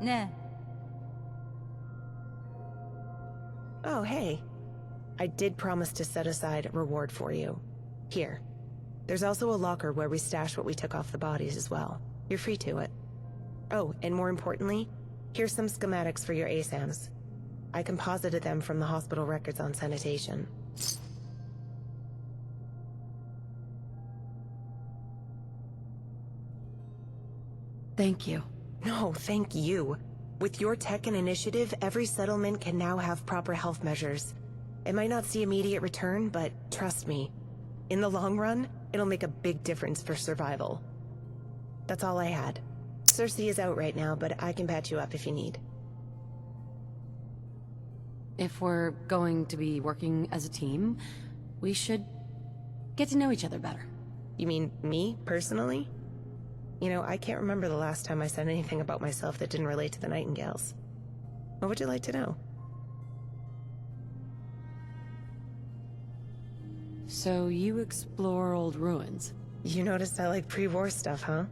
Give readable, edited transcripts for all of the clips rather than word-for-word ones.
ね Oh, hey. I did promise to set aside a reward for you. Here. There's also a locker where we stash what we took off the bodies as well. You're free to it. Oh, and more importantly, here's some schematics for your ASAMs. I composited them from the hospital records on sanitation. Thank you. No, thank you. With your tech and initiative, every settlement can now have proper health measures. It might not see immediate return, but trust me, in the long run, it'll make a big difference for survival. That's all I had. Cersei is out right now, but I can patch you up if you need. If we're going to be working as a team, we should get to know each other better. You mean me, personally? You know, I can't remember the last time I said anything about myself that didn't relate to the Nightingales. What would you like to know? So you explore old ruins? You noticed I like pre-war stuff, huh?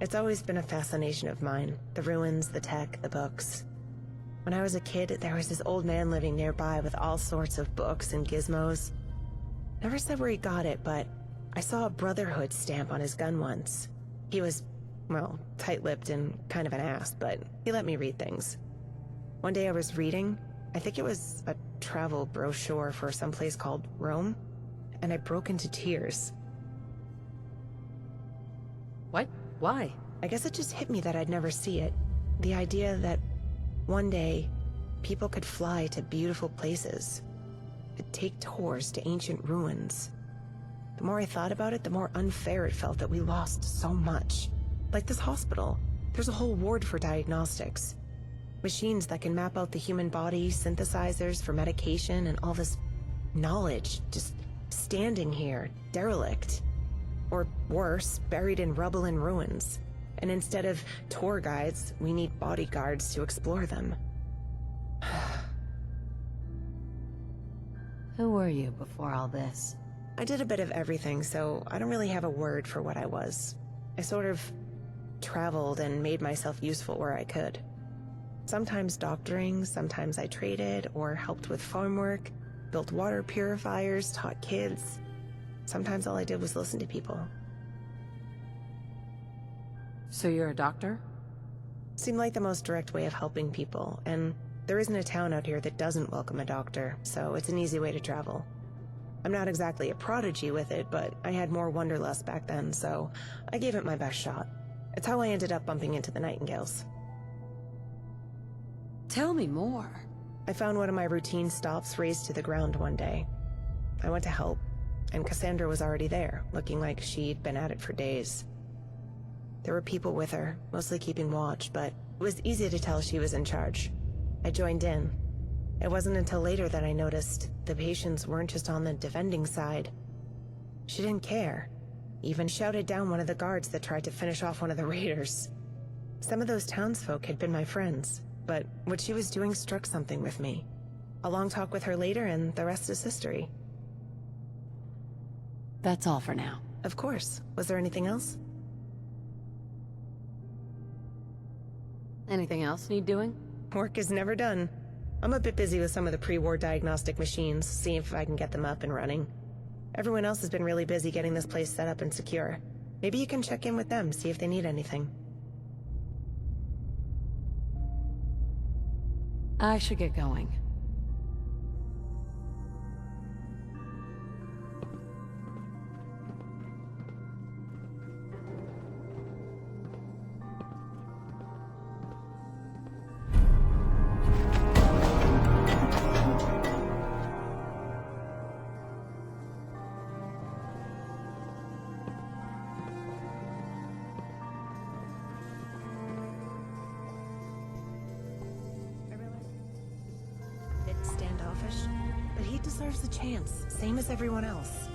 It's always been a fascination of mine. The ruins, the tech, the books. When I was a kid, there was this old man living nearby with all sorts of books and gizmos. Never said where he got it, but I saw a Brotherhood stamp on his gun once. He was, well, tight-lipped and kind of an ass, but he let me read things. One day I was reading, I think it was a travel brochure for some place called Rome, and I broke into tears. What? Why? I guess it just hit me that I'd never see it. The idea that one day, people could fly to beautiful places, could take tours to ancient ruins. The more I thought about it, the more unfair it felt that we lost so much. Like this hospital, there's a whole ward for diagnostics. Machines that can map out the human body, synthesizers for medication, and all this knowledge just standing here, derelict. Or worse, buried in rubble and ruins. And instead of tour guides, we need bodyguards to explore them. Who were you before all this? I did a bit of everything, so I don't really have a word for what I was. I sort of traveled and made myself useful where I could. Sometimes doctoring, sometimes I traded or helped with farm work, built water purifiers, taught kids. Sometimes all I did was listen to people. So you're a doctor? Seemed like the most direct way of helping people, and there isn't a town out here that doesn't welcome a doctor, so it's an easy way to travel. I'm not exactly a prodigy with it, but I had more wanderlust back then, so I gave it my best shot. It's how I ended up bumping into the Nightingales. Tell me more. I found one of my routine stops razed to the ground one day. I went to help, and Cassandra was already there, looking like she'd been at it for days. There were people with her, mostly keeping watch, but it was easy to tell she was in charge. I joined in. It wasn't until later that I noticed the patients weren't just on the defending side. She didn't care. Even shouted down one of the guards that tried to finish off one of the raiders. Some of those townsfolk had been my friends, but what she was doing struck something with me. A long talk with her later, and the rest is history. That's all for now. Of course. Was there anything else? Anything else need doing? Work is never done. I'm a bit busy with some of the pre-war diagnostic machines, seeing if I can get them up and running. Everyone else has been really busy getting this place set up and secure. Maybe you can check in with them, see if they need anything. I should get going. Standoffish, but he deserves a chance, same as everyone else.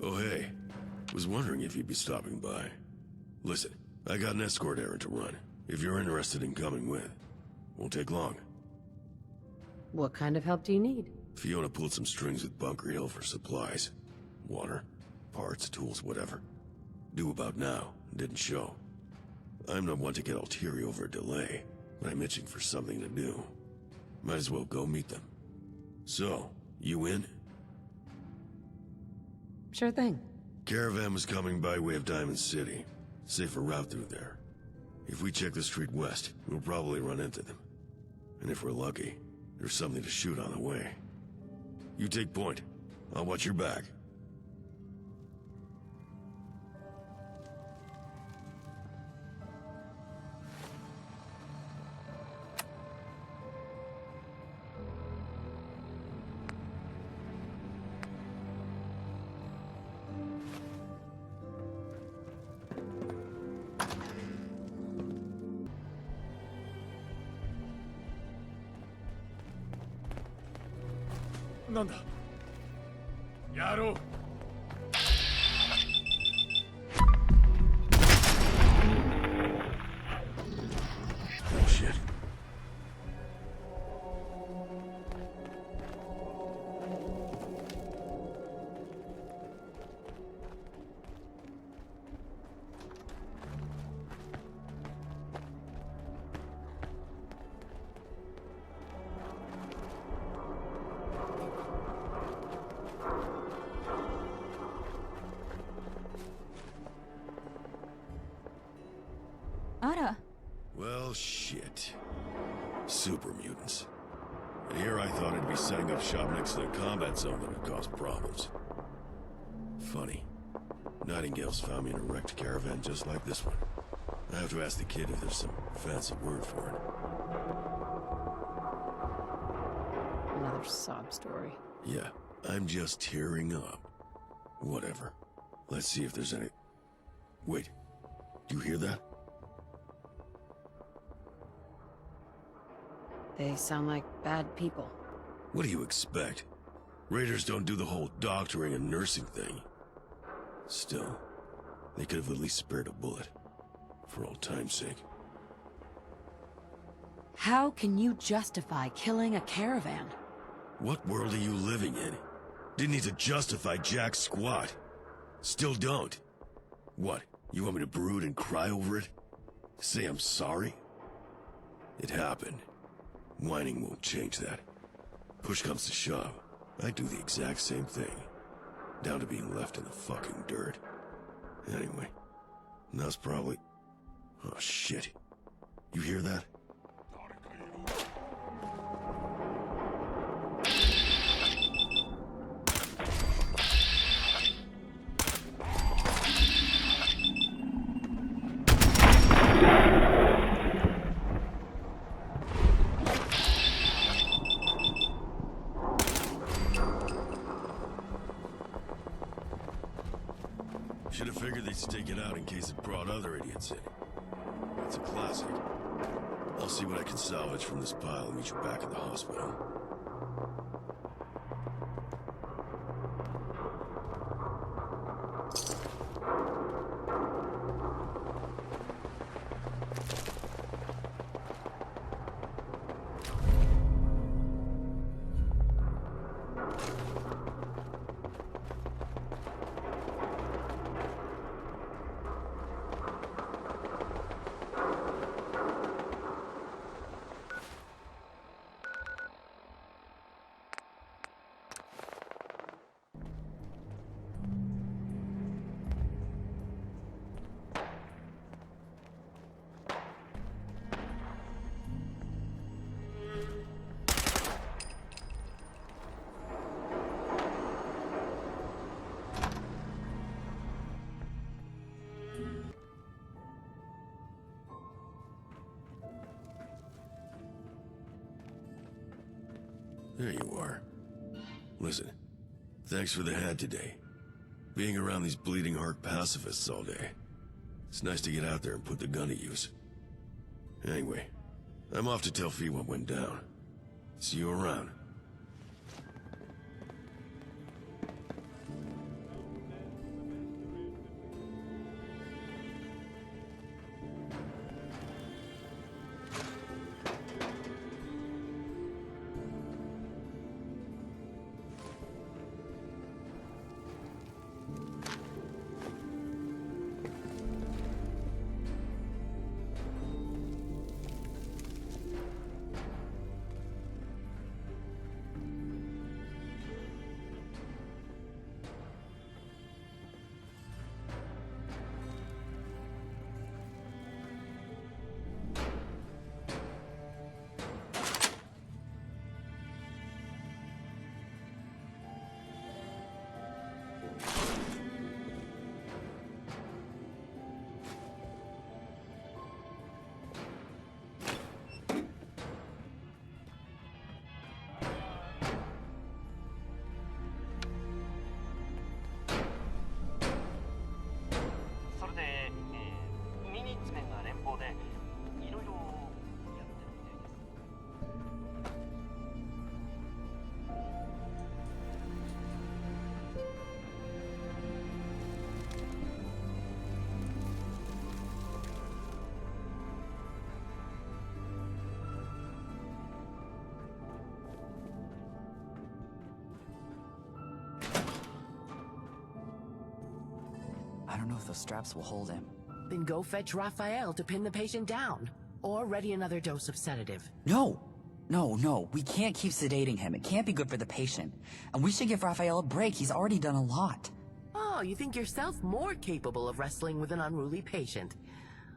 Oh, hey. Was wondering if you'd be stopping by. Listen, I got an escort errand to run. If you're interested in coming with. Won't take long. What kind of help do you need? Fiona pulled some strings with Bunker Hill for supplies. Water, parts, tools, whatever. Due about now, didn't show. I'm not one to get all teary over a delay, but I'm itching for something to do. Might as well go meet them. So, you in? Sure thing. Caravan was coming by way of Diamond City. Safer route through there. If we check the street west, we'll probably run into them. And if we're lucky, there's something to shoot on the way. You take point. I'll watch your back. Yaro! Oh shit. Well, shit. Super mutants. And here I thought I'd be setting up shop next to the combat zone that would cause problems. Funny. Nightingales found me in a wrecked caravan just like this one. I have to ask the kid if there's some fancy word for it. Another sob story. Yeah, I'm just tearing up. Whatever. Let's see if there's any... Wait. Do you hear that? They sound like bad people. What do you expect? Raiders don't do the whole doctoring and nursing thing. Still, they could have at least spared a bullet. For old time's sake. How can you justify killing a caravan? What world are you living in? Didn't need to justify jack squat. Still don't. What, you want me to brood and cry over it? Say I'm sorry? It happened. Whining won't change that. Push comes to shove, I'd do the exact same thing. Down to being left in the fucking dirt. Anyway, that's probably... Oh shit. You hear that? Should have figured they'd stake it out in case it brought other idiots in. It's a classic. I'll see what I can salvage from this pile and meet you back at the hospital. There you are. Listen, thanks for the hand today. Being around these bleeding heart pacifists all day. It's nice to get out there and put the gun to use. Anyway, I'm off to tell Fee what went down. See you around. I don't know if those straps will hold him. Then go fetch Raphael to pin the patient down. Or ready another dose of sedative. No! No, we can't keep sedating him. It can't be good for the patient. And we should give Raphael a break. He's already done a lot. Oh, you think yourself more capable of wrestling with an unruly patient.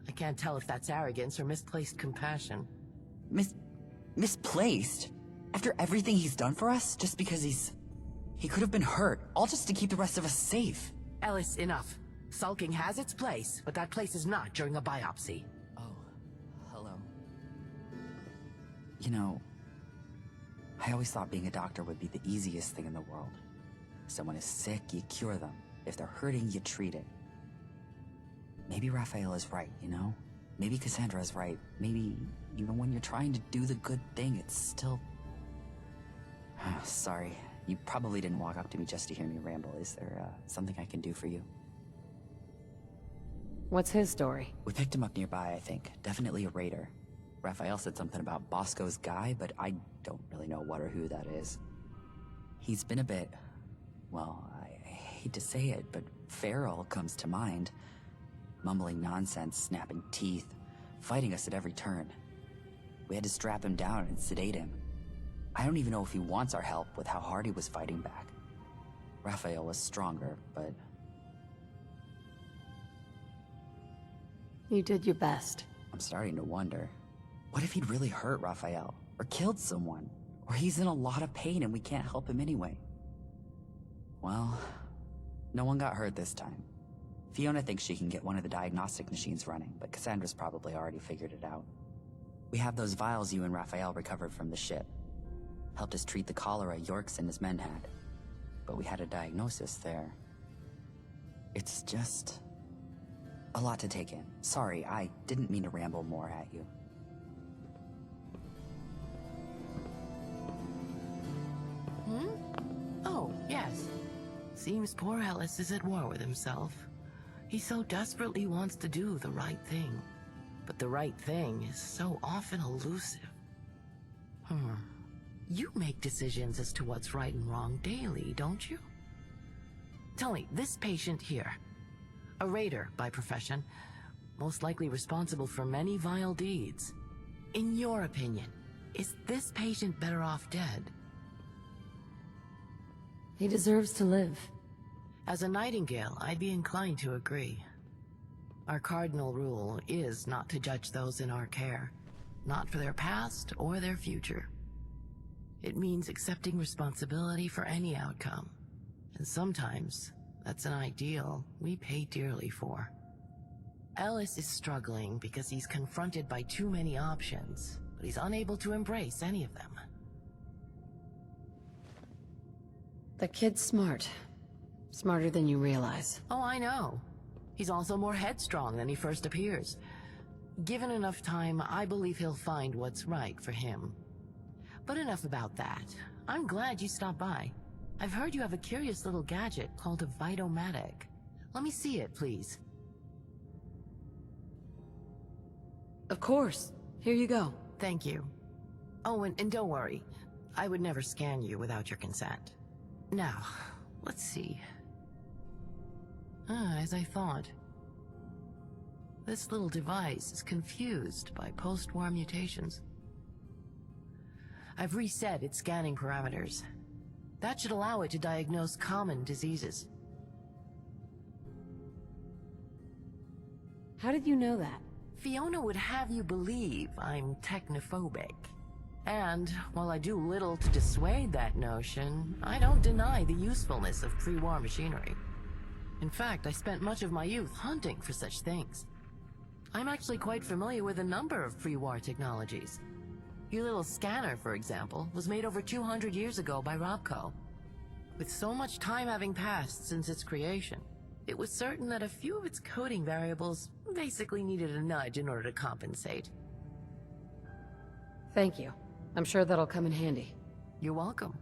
I can't tell if that's arrogance or misplaced compassion. Misplaced? After everything he's done for us? Just because he could have been hurt, all just to keep the rest of us safe. Ellis, enough. Sulking has its place, but that place is not during a biopsy. Oh, hello. You know, I always thought being a doctor would be the easiest thing in the world. Someone is sick, you cure them. If they're hurting, you treat it. Maybe Raphael is right, you know? Maybe Cassandra is right. Maybe even when you're trying to do the good thing, it's still... Sorry, you probably didn't walk up to me just to hear me ramble. Is there something I can do for you? What's his story? We picked him up nearby, I think. Definitely a raider. Raphael said something about Bosco's guy, but I don't really know what or who that is. He's been a bit... well, I hate to say it, but feral comes to mind. Mumbling nonsense, snapping teeth, fighting us at every turn. We had to strap him down and sedate him. I don't even know if he wants our help with how hard he was fighting back. Raphael was stronger, but... You did your best. I'm starting to wonder. What if he'd really hurt Raphael? Or killed someone? Or he's in a lot of pain and we can't help him anyway? Well, no one got hurt this time. Fiona thinks she can get one of the diagnostic machines running, but Cassandra's probably already figured it out. We have those vials you and Raphael recovered from the ship. Helped us treat the cholera Yorks and his men had. But we had a diagnosis there. It's just... a lot to take in. Sorry, I didn't mean to ramble more at you. Oh, yes. Seems poor Ellis is at war with himself. He so desperately wants to do the right thing. But the right thing is so often elusive. You make decisions as to what's right and wrong daily, don't you? Tell me, this patient here, a raider by profession, most likely responsible for many vile deeds. In your opinion, is this patient better off dead? He deserves to live. As a Nightingale, I'd be inclined to agree. Our cardinal rule is not to judge those in our care, not for their past or their future. It means accepting responsibility for any outcome, and sometimes that's an ideal we pay dearly for. Ellis is struggling because he's confronted by too many options, but he's unable to embrace any of them. The kid's smart. Smarter than you realize. Oh, I know. He's also more headstrong than he first appears. Given enough time, I believe he'll find what's right for him. But enough about that. I'm glad you stopped by. I've heard you have a curious little gadget called a Vitomatic. Let me see it, please. Of course. Here you go. Thank you. Oh, and don't worry. I would never scan you without your consent. Now, let's see. As I thought. This little device is confused by post-war mutations. I've reset its scanning parameters. That should allow it to diagnose common diseases. How did you know that? Fiona would have you believe I'm technophobic. And while I do little to dissuade that notion, I don't deny the usefulness of pre-war machinery. In fact, I spent much of my youth hunting for such things. I'm actually quite familiar with a number of pre-war technologies. Your little scanner, for example, was made over 200 years ago by Robco. With so much time having passed since its creation, it was certain that a few of its coding variables basically needed a nudge in order to compensate. Thank you. I'm sure that'll come in handy. You're welcome.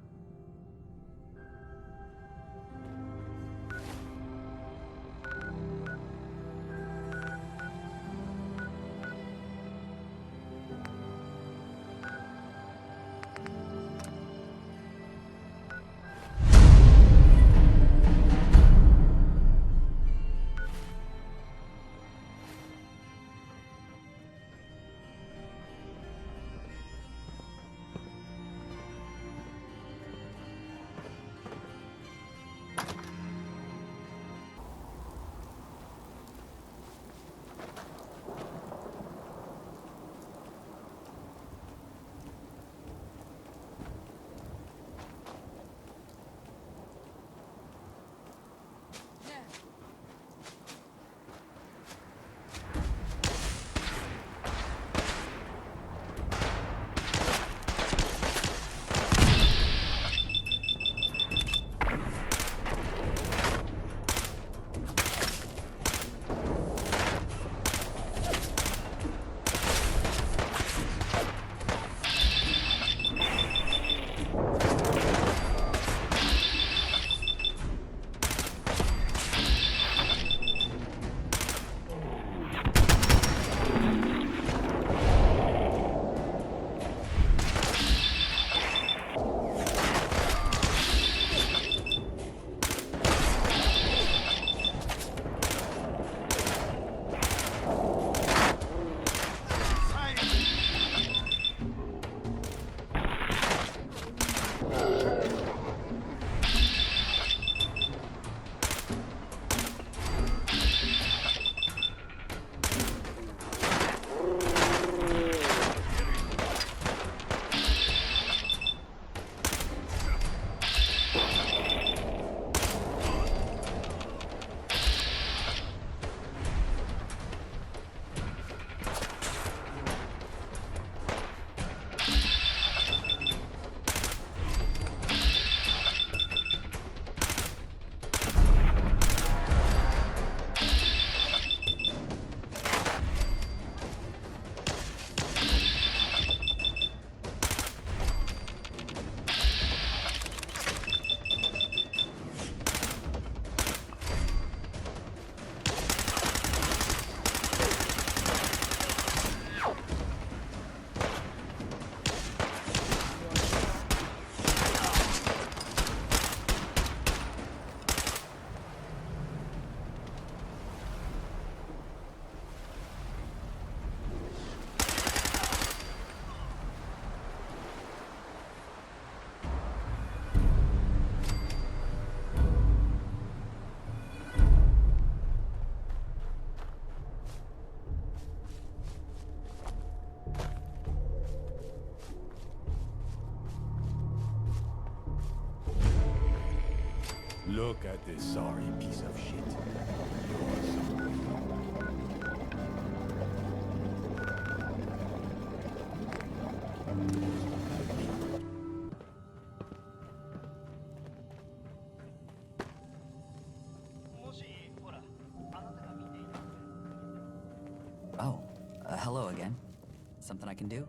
Look at this sorry piece of shit. Oh, hello again. Something I can do?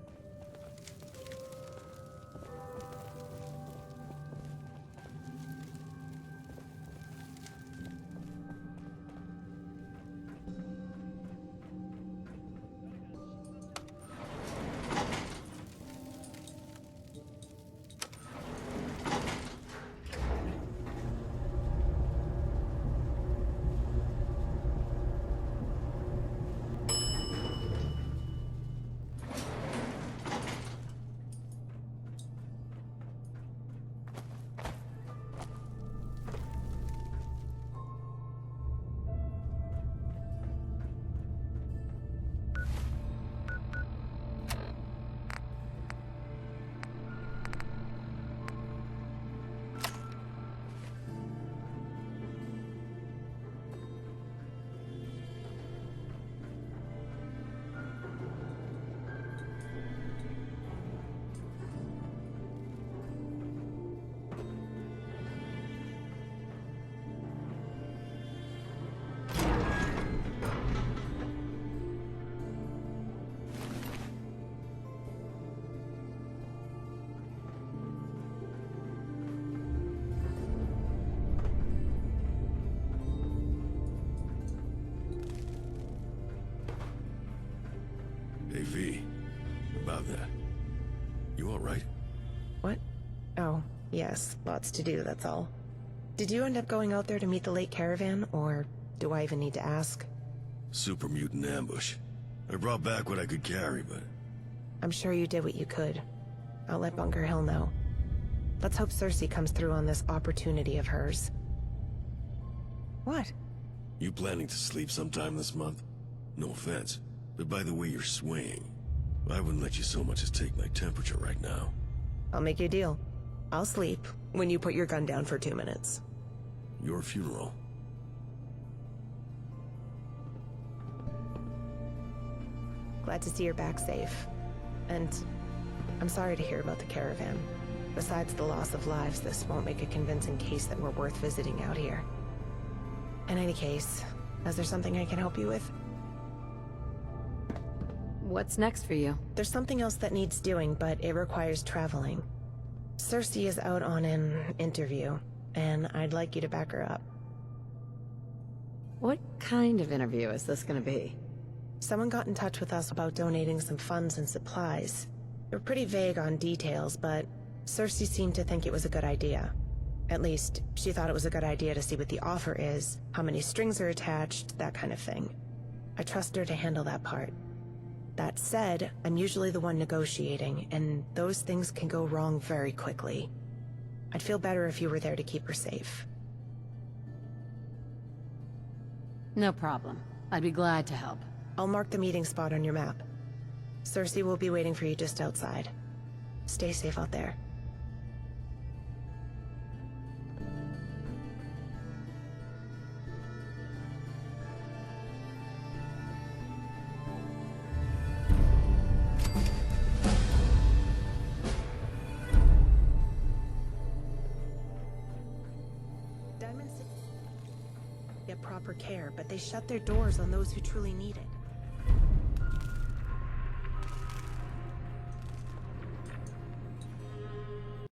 Hey, V. About that. You alright? What? Oh, yes. Lots to do, that's all. Did you end up going out there to meet the late caravan, or do I even need to ask? Super mutant ambush. I brought back what I could carry, but... I'm sure you did what you could. I'll let Bunker Hill know. Let's hope Cersei comes through on this opportunity of hers. What? You planning to sleep sometime this month? No offense, but by the way you're swaying, I wouldn't let you so much as take my temperature right now. I'll make you a deal. I'll sleep when you put your gun down for 2 minutes. Your funeral. Glad to see you're back safe. And I'm sorry to hear about the caravan. Besides the loss of lives, this won't make a convincing case that we're worth visiting out here. In any case, is there something I can help you with? What's next for you? There's something else that needs doing, but it requires traveling. Cersei is out on an interview, and I'd like you to back her up. What kind of interview is this gonna be? Someone got in touch with us about donating some funds and supplies. They were pretty vague on details, but Cersei seemed to think it was a good idea. At least, she thought it was a good idea to see what the offer is, how many strings are attached, that kind of thing. I trust her to handle that part. That said, I'm usually the one negotiating, and those things can go wrong very quickly. I'd feel better if you were there to keep her safe. No problem. I'd be glad to help. I'll mark the meeting spot on your map. Cersei will be waiting for you just outside. Stay safe out there. Diamond City get proper care, but they shut their doors on those who truly need it.